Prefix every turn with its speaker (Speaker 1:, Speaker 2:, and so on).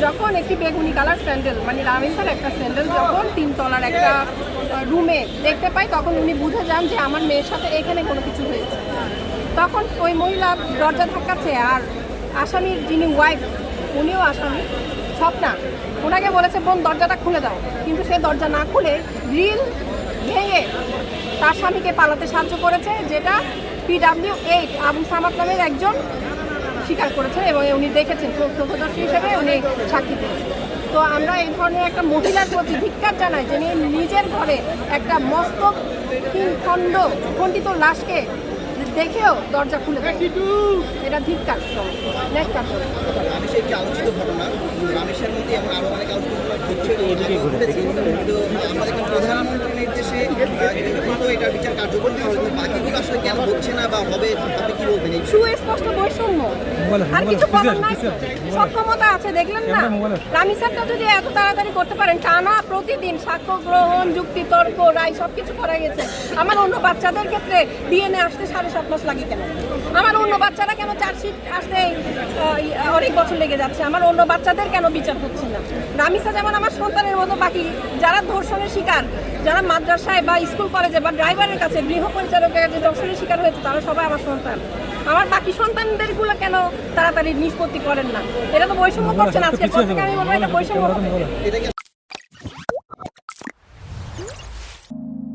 Speaker 1: যখন একটি বেগুনি কালার স্যান্ডেল মানে রামিসার একটা স্যান্ডেল যখন 3 তলার একটা রুমে দেখতে পাই, তখন উনি বুঝে যান যে আমার মেয়ের সাথে এখানে কোনো কিছু হয়েছে। তখন ওই মহিলা দরজা ধাক্কাচ্ছে, আর আসামির যিনি ওয়াইফ উনিও আসামি স্বপ্না, ওনাকে বলেছে বোন দরজাটা খুলে দাও, কিন্তু সে দরজা না খুলে গ্রিল ভেঙে তার স্বামীকে পালাতে সাহায্য করেছে, যেটা PW8 আবু সামাদ নামের একজন স্বীকার করেছেন এবং উনি দেখেছেন, প্রত্যক্ষদর্শী হিসেবে উনি সাক্ষী দিয়েছেন। তো আমরা এই ধরনের একটা মহিলার প্রতি ধিক্কার জানাই, যিনি নিজের ঘরে একটা মস্তকহীন খণ্ডিত লাশকে দেখেও দরজা খুলে দেয়, এটা ধিক্কার।
Speaker 2: রামেশের একটি আলোচিত ঘটনা, রামেশের মধ্যে এবং আরো অনেক আলোচিত ঘটনা ঘটছে, কিন্তু আমাদের প্রধানমন্ত্রীর নির্দেশে এটার বিচার কার্যকর করা হয়েছে, বাকিগুলো আসলে কেন হচ্ছে না বা হবে, আপনি কি বলবেন?
Speaker 1: সুস্পষ্ট বৈষম্য, আর কিছু বলার নাই। সক্ষমতা আছে, দেখলেন না রামিসারটা যদি এত তাড়াতাড়ি করতে পারেন, টানা প্রতিদিন সাক্ষ্য গ্রহণ, যুক্তি তর্ক, রায় সবকিছু করা গেছে। আমার অন্য বাচ্চাদের ক্ষেত্রে ডিএনএ আসতে 7.5 মাস লাগে কেন? আমার অন্য বাচ্চারা কেন চার্জশিট আসতে অনেক বছর লেগে যাচ্ছে? আমার অন্য বাচ্চাদের কেন বিচার হচ্ছে না? রামিসা যেমন আমার সন্তানের মতো, বাকি যারা ধর্ষণের শিকার, যারা মাদ্রাসায় বা স্কুল কলেজে বা ড্রাইভারের কাছে, গৃহ পরিচালকের কাছে ধর্ষণের শিকার হয়েছে, তারা সবাই আমার সন্তান। আমার বাকি সন্তানদেরগুলো কেন তাড়াতাড়ি নিষ্পত্তি করেন না? এটা তো বৈষম্য করছেন। আজকে আমি বলবো এটা বৈষম্য।